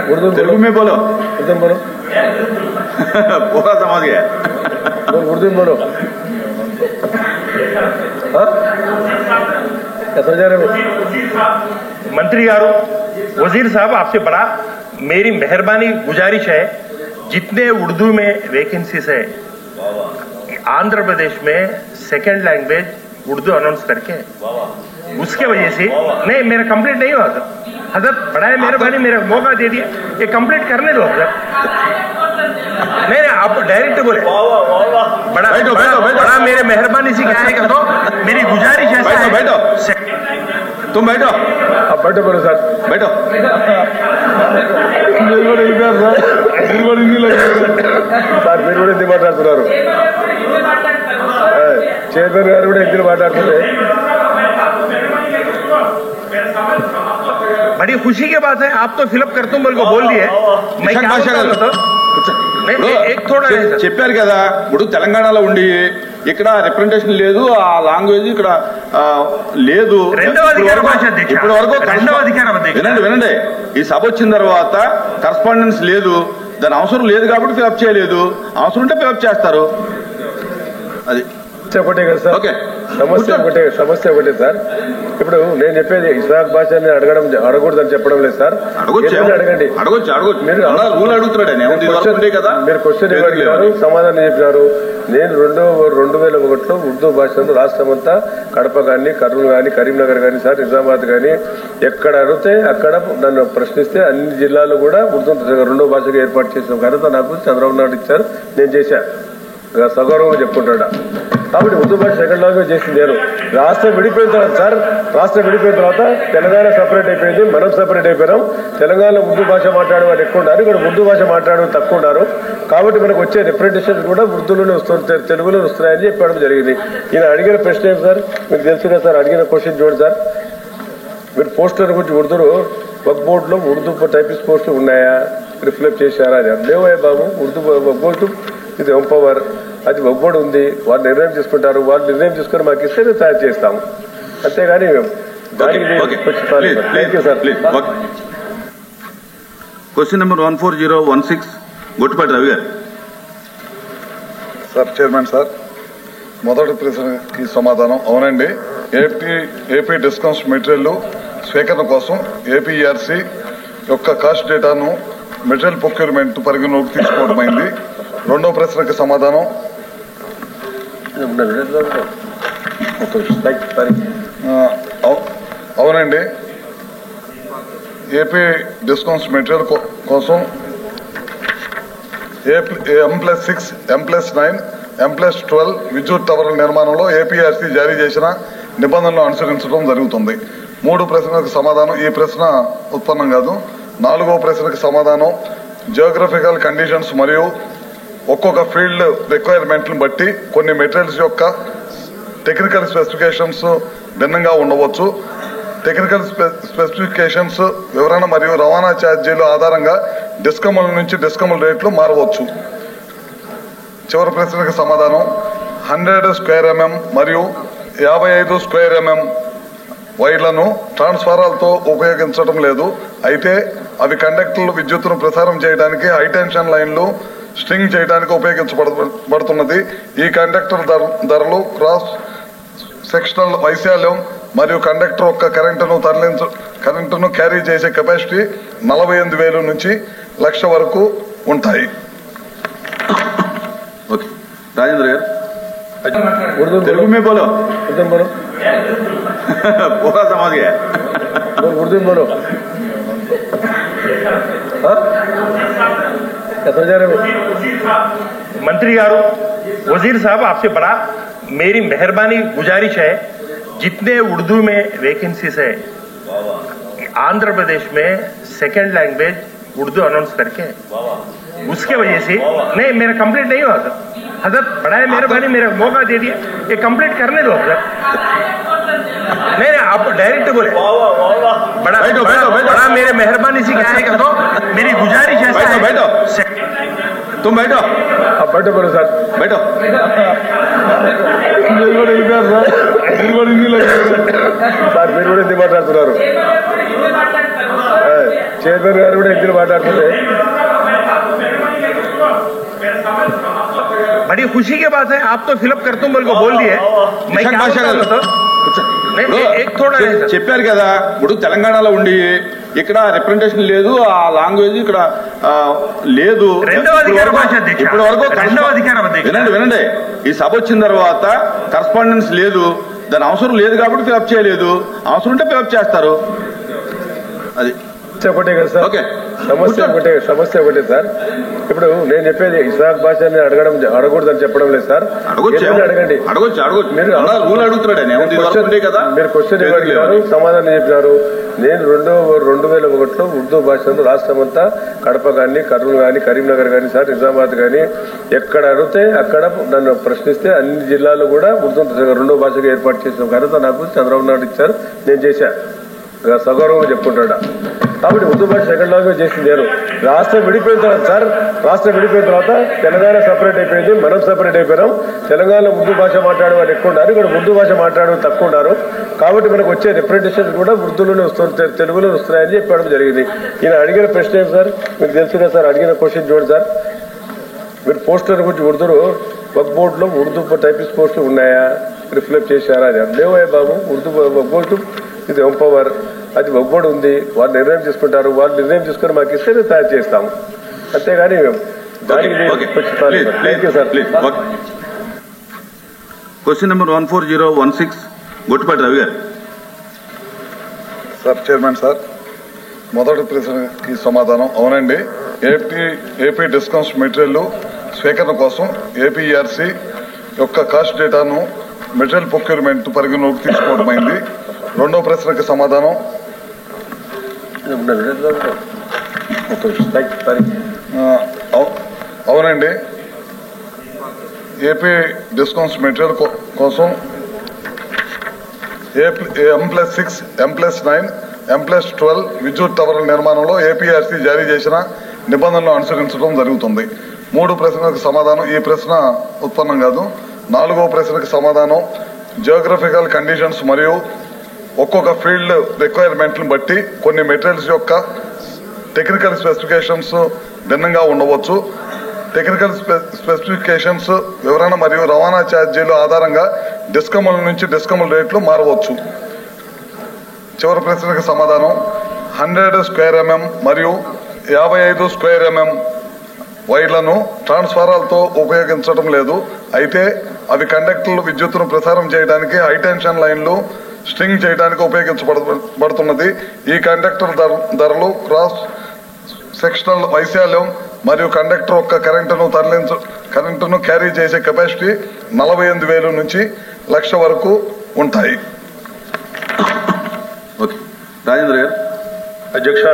तेलुगु में बोलो, उर्दू बोलो। पूरा समझ गया। उर्दू बोलो। कैसा जा रहे मंत्री गारू, वजीर साहब आपसे बड़ा मेरी मेहरबानी गुजारिश है, जितने उर्दू में वैकेंसीज है आंध्र प्रदेश में सेकंड लैंग्वेज उर्दू अनाउंस करके उसके वजह से नहीं मेरा कंप्लीट नहीं हुआ सर। हजरत बड़ा है मेहरबानी, मेरा मौका दे दिया, ये कंप्लीट करने दो सर। नहीं आप डायरेक्ट बोले बड़ा बैठो, बैठो, बैठो। बड़ा मेरे मेहरबानी से क्या है तो मेरी गुजारिश है बैठो, बैठो। तुम बैठो, अब बैठो बोलो सर। बैठो। సార్ మీరు కూడా హిందీ మాట్లాడుతున్నారు, చైర్మన్ గారు కూడా హిందీలో మాట్లాడుతుంటే बड़ी खुशी की बात है। आप तो फिलअप करते हो बोल को बोल दिए, मैं क्या बोलता हूं? नहीं, एक थोड़ा చెప్పారు కదా, ఇప్పుడు తెలంగాణలో ఉండి ఇక్కడ రిప్రజెంటేషన్ లేదు, ఆ లాంగ్వేజ్ ఇక్కడ లేదు. రెండవ అధికార భాష అధ్యక్ష, ఇప్పటి వరకు రెండవ అధికారం అధ్యక్ష. వినండి వినండి, ఈ సభ వచ్చిన తర్వాత కరస్పాండెన్స్ లేదు, దాని అవసరం లేదు కాబట్టి ఫిలప్ చేయలేదు, అవసరం ఉంటే ఫిలప్ చేస్తారు. అది ఒకటే కదా సార్, ఓకే. సమస్య ఒకటే సార్. ఇప్పుడు నేను చెప్పేది ఇస్లాం భాషని అడగకూడదని చెప్పడం లేదు సార్. అడగండి, మీరు రూల్ అడుగుతున్నాడు కదా, మీరు క్వశ్చన్ ఇవ్వగలిగారు, సమాధానం చెప్పినారు. నేను 2001లో ఉర్దూ భాషను రాష్ట్రం అంతా కడప కానీ, కర్నూలు కానీ, కరీంనగర్ కానీ సార్, నిజామాబాద్ కానీ ఎక్కడ అడిగితే అక్కడ నన్ను ప్రశ్నిస్తే అన్ని జిల్లాలు కూడా ఉర్దూ రెండో భాషగా ఏర్పాటు చేసిన ఘనత నాకు చంద్రబాబు నాయుడు ఇచ్చారు, నేను చేశాను, సగౌరవంగా చెప్పుకుంటాడా. కాబట్టి ఉర్దూ భాష సెకండ్ లాంగ్వేజ్ చేసింది నేను. రాష్ట్రం విడిపోయిన తర్వాత సార్, రాష్ట్రం విడిపోయిన తర్వాత తెలంగాణ సపరేట్ అయిపోయింది, మనం సపరేట్ అయిపోయినాం. తెలంగాణలో ఉర్దూ భాష మాట్లాడే వాళ్ళు ఎక్కువ ఉన్నారు, ఇక్కడ ఉర్దూ భాష మాట్లాడే తక్కువ ఉన్నారు. కాబట్టి మనకు వచ్చే రిప్రజెంటేషన్ కూడా ఉర్దూలోనే వస్తుంది, తెలుగులో వస్తున్నాయని చెప్పడం జరిగింది. ఈయన అడిగిన ప్రశ్న ఏం సార్, మీకు తెలుసు కదా సార్, అడిగిన క్వశ్చన్ చూడండి సార్. మీరు పోస్టర్ గురించి ఉర్దూలో వక్ బోర్డులో ఉర్దూ టైపిస్ట్ పోస్టులు ఉన్నాయా, రిఫ్లెక్ట్ చేశారా అని. లేవయ్య బాబు, ఉర్దూ వక్ బోర్డు ఇది ఎంపవర్, అది ఒగ్గోడు ఉంది, వాళ్ళు నిర్ణయం తీసుకుంటారు, వాళ్ళు నిర్ణయం తీసుకుని మాకు ఇస్తే మేము తయారు చేస్తాము, అంతేగాని దానికి. Thank you sir. Question number 14016 Gottipati Ravi garu. Sir chairman sir, మొదటి ప్రశ్నకి సమాధానం అవునండి. ఏపీ డిస్కౌంట్స్ మెటీరియల్ స్వీకరణ కోసం ఏపీఆర్సీ యొక్క కాస్ట్ డేటాను మెటీరియల్ ప్రొక్యూర్మెంట్ పరిగణలోకి తీసుకోవడమైంది. రెండో ప్రశ్నకి సమాధానం అవునండి. ఏపీ డిస్కౌంట్స్ మెటీరియల్ కోసం M+6, M+9, M+12 విద్యుత్ టవర్ల నిర్మాణంలో ఏపీఆర్సీ జారీ చేసిన నిబంధనలు అనుసరించడం జరుగుతుంది. మూడు ప్రశ్నలకు సమాధానం, ఈ ప్రశ్న ఉత్పన్నం కాదు. నాలుగో ప్రశ్నకు సమాధానం జియోగ్రఫికల్ కండిషన్స్ మరియు ఒక్కొక్క ఫీల్డ్ రిక్వైర్మెంట్లను బట్టి కొన్ని మెటీరియల్స్ యొక్క టెక్నికల్ స్పెసిఫికేషన్స్ భిన్నంగా ఉండవచ్చు. టెక్నికల్ స్పెసిఫికేషన్స్ వివరణ మరియు రవాణా ఛార్జీల ఆధారంగా డిస్కమ్ల నుంచి డిస్కమ్ల రేట్లు మారవచ్చు. చివరి ప్రశ్నకు సమాధానం 100 స్క్వేర్ mm మరియు 55 స్క్వేర్ mm వైర్లను ట్రాన్స్ఫారాలతో ఉపయోగించడం లేదు. అయితే అవి కండక్టర్లు విద్యుత్తును ప్రసారం చేయడానికి హైటెన్షన్ లైన్లు స్ట్రింగ్ చేయడానికి ఉపయోగించబడుతున్నది. ఈ కండక్టర్ ధరలు క్రాస్ సెక్షనల్ వైశాల్యం మరియు కండక్టర్ యొక్క కరెంటును క్యారీ చేసే కెపాసిటీ 48,000 నుంచి 1,00,000 వరకు ఉంటాయి. ఓకే, రాజేంద్ర గారు. తెలుగు में बोलो, उर्दू बोलो, पूरा समझ गया. उर्दू बोलो. कैसा जा रहे मंत्री गारू, वजीर साहब आपसे बड़ा मेरी मेहरबानी गुजारिश है, जितने उर्दू में वैकेंसीज है आंध्र प्रदेश में सेकंड लैंग्वेज उर्दू अनाउंस करके उसके वजह से नहीं मेरा कंप्लीट नहीं हुआ सर। हजरत बड़ा है मेहरबानी, मेरा मौका दे दिया, ये कंप्लीट करने दो सर। नहीं आप डायरेक्ट बोले बड़ा मेरे मेहरबानी से क्या है तो मेरी गुजारिश है। तुम बैठो బయట పడు సార్ बैठो మీరు కూడా వెళ్ళిపోయారు సార్ మీరు కూడా హిందీ మాట్లాడుతున్నారు చైర్మన్ గారు కూడా హిందీలో మాట్లాడుతుంటే बड़ी खुशी की बात है आप तो फिलअप कर तुम बोल को बोल दिए मैं क्या बोलता हूं नहीं एक थोड़ा చెప్పారు కదా ఇప్పుడు తెలంగాణలో ఉండి ఇక్కడ రిప్రజెంటేషన్ లేదు ఆ లాంగ్వేజ్ ఇక్కడ లేదు ఇప్పటి వరకు వినండి ఈ సభ వచ్చిన తర్వాత కరస్పాండెన్స్ లేదు దాని అవసరం లేదు కాబట్టి ఫిలప్ చేయలేదు అవసరం ఉంటే ఫిలప్ చేస్తారు అది ఒకటే కదా సార్ సమస్య ఒకటే సార్ ఇప్పుడు నేను చెప్పేది ఇస్లాం భాషని అడగకూడదని చెప్పడం లేదు సార్ అడగండి రూల్ అడుగుతున్నాడు కదా మీరు క్వశ్చన్ ఇవ్వగలిగారు సమాధానం చెప్పినారు నేను 2001లో ఉర్దూ భాషను రాష్ట్రమంతా కడప కానీ కర్నూలు కానీ కరీంనగర్ కానీ సార్ నిజామాబాద్ కానీ ఎక్కడ అడిగితే అక్కడ నన్ను ప్రశ్నిస్తే అన్ని జిల్లాలు కూడా ఉర్దూ రెండో భాషగా ఏర్పాటు చేసిన ఘనత నాకు చంద్రబాబు నాయుడు ఇచ్చారు నేను చేశాను సగౌరవంగా చెప్పుకుంటాడా కాబట్టి ఉర్దూ భాష సెకండ్ లాంగ్వేజ్ చేసింది నేను రాష్ట్రం విడిపోయిన తర్వాత సార్ రాష్ట్రం విడిపోయిన తర్వాత తెలంగాణ సపరేట్ అయిపోయింది మనం సపరేట్ అయిపోయినాం తెలంగాణలో ఉర్దూ భాష మాట్లాడే వాళ్ళు ఎక్కువ ఉన్నారు ఇక్కడ ఉర్దూ భాష మాట్లాడే తక్కువ ఉన్నారు కాబట్టి మనకు వచ్చే రిప్రజెంటేషన్ కూడా ఉర్దూలోనే వస్తుంది తెలుగులో వస్తున్నాయని చెప్పడం జరిగింది ఈయన అడిగిన ప్రశ్న ఏం సార్ మీకు తెలుసు కదా సార్ అడిగిన క్వశ్చన్ చూడండి సార్ మీరు పోస్టర్ గురించి ఉర్దూలో వక్ బోర్డులో ఉర్దూ టైపిస్ట్ పోస్టులు ఉన్నాయా రిఫ్లెక్ట్ చేశారా అని లేవయ్య బాబు ఉర్దూ వక్ బోర్డు ఇది ఎంపవర్ అది ఒక్కడు ఉంది వాళ్ళు నిర్ణయం తీసుకుంటారు వాళ్ళు నిర్ణయం తీసుకుని మాకు ఇస్తే తయారు చేస్తాము అంతేగాని దానికి sir question number 14016 Gottipati Ravi garu sir chairman sir మొదటి ప్రశ్నకి సమాధానం అవునండి ఏపీ డిస్కౌంట్స్ మెటీరియల్ స్వీకరణ కోసం ఏపీఆర్సీ యొక్క కాస్ట్ డేటాను మెటీరియల్ ప్రొక్యూర్మెంట్ పరిగణలోకి తీసుకోవడమైంది రెండో ప్రశ్నకి సమాధానం అవునండి ఏపీ డిస్కౌంట్స్ మెటీరియల్ కోసం M+6, M+9, M+12 విద్యుత్ టవర్ల నిర్మాణంలో ఏపీఆర్సీ జారీ చేసిన నిబంధనలు అనుసరించడం జరుగుతుంది మూడు ప్రశ్నలకు సమాధానం ఈ ప్రశ్న ఉత్పన్నం కాదు నాలుగో ప్రశ్నకు సమాధానం జియోగ్రఫికల్ కండిషన్స్ మరియు ఒక్కొక్క ఫీల్డ్ రిక్వైర్మెంట్లను బట్టి కొన్ని మెటీరియల్స్ యొక్క టెక్నికల్ స్పెసిఫికేషన్స్ భిన్నంగా ఉండవచ్చు టెక్నికల్ స్పెసిఫికేషన్స్ వివరణ మరియు రవాణా ఛార్జీల ఆధారంగా డిస్కమ్ల నుంచి డిస్కమ్ల రేట్లు మారవచ్చు చివరి ప్రశ్నకు సమాధానం 100 స్క్వేర్ mm మరియు 55 స్క్వేర్ mm వైర్లను ట్రాన్స్ఫారాలతో ఉపయోగించడం లేదు అయితే అవి కండక్టర్లు విద్యుత్తును ప్రసారం చేయడానికి హైటెన్షన్ లైన్లు స్ట్రింగ్ చేయడానికి ఉపయోగించబడుతున్నది ఈ కండక్టర్ ధరలు క్రాస్ సెక్షనల్ వైశాల్యం మరియు కండక్టర్ యొక్క కరెంటును క్యారీ చేసే కెపాసిటీ 48,000 నుంచి 1,00,000 వరకు ఉంటాయి. ఓకే రాజేంద్ర గారు. అధ్యక్ష